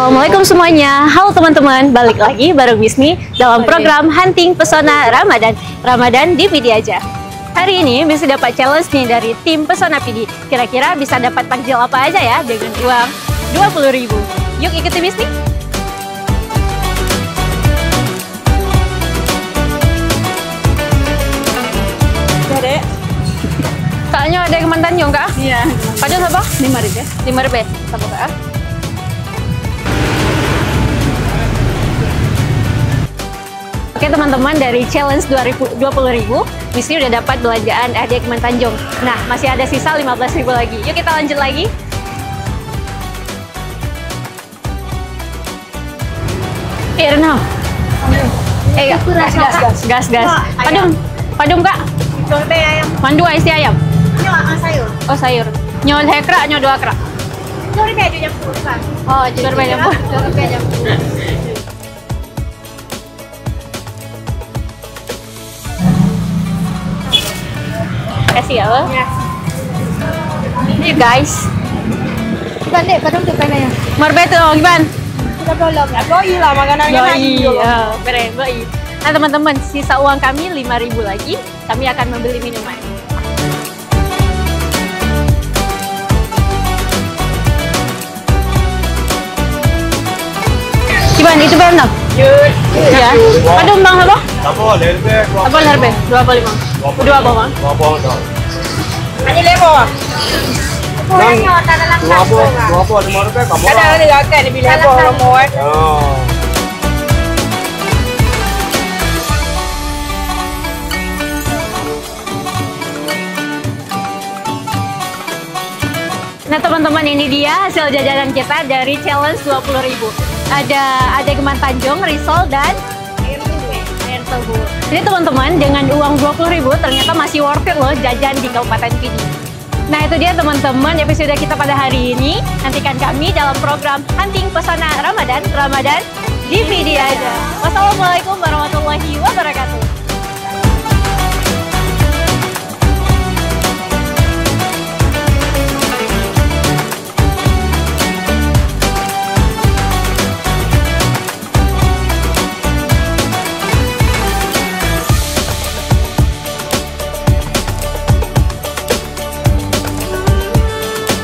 Assalamualaikum semuanya. Halo teman-teman, balik lagi bareng Bismi dalam program Hunting Pesona Ramadan. Ramadan di Pidi aja. Hari ini bisa dapat challenge nih dari tim Pesona Pidi. Kira-kira bisa dapat takjil apa aja ya dengan uang 20.000. Yuk ikuti Bismi. Dek. Kayaknya ada yang mantan Tanjung kak? Iya. Padahal apa? 5.000. 5.000. Sama kak? Oke teman-teman, dari challenge 20.000 Bismi udah dapat belanjaan di Ekman Tanjung. Nah, masih ada sisa 15.000 lagi. Yuk kita lanjut lagi. Renal. Gas. Padum kak. Ayam. Mandu isi ayam. Sayur. Oh sayur. Nyol hekra, nyol 2 krak. Sorry baju yang pulsa. Oh, jadi banyak pun. Kasih ya, Bang. Ya. Ini guys. Bukan dek, padahal tuh penanya. Marbet tuh, gimana? Kita belum. Ya, boi lah makanannya lagi. Beren, boi. Nah teman-teman, sisa uang kami 5.000 lagi. Kami akan membeli minuman. Gimana itu benar? Ya. Padum bang apa? Apa lerbe? Apa lerbe? 25. Dua apa bang? Ini lebo. Kurangnya tak dalam Dua apa 5 rupiah kamu? Ada lagi kan di lebo mau. Oh. Nah teman-teman, ini dia hasil jajanan kita dari challenge 20.000. Ada Ekman Tanjung, risol, dan air tebu. Jadi teman-teman, dengan uang 20.000 ternyata masih worth it loh jajan di Kabupaten Pidi. Nah itu dia teman-teman episode kita pada hari ini. Nantikan kami dalam program Hunting Pesona Ramadan di Pidi aja. Wassalamualaikum warahmatullahi wabarakatuh.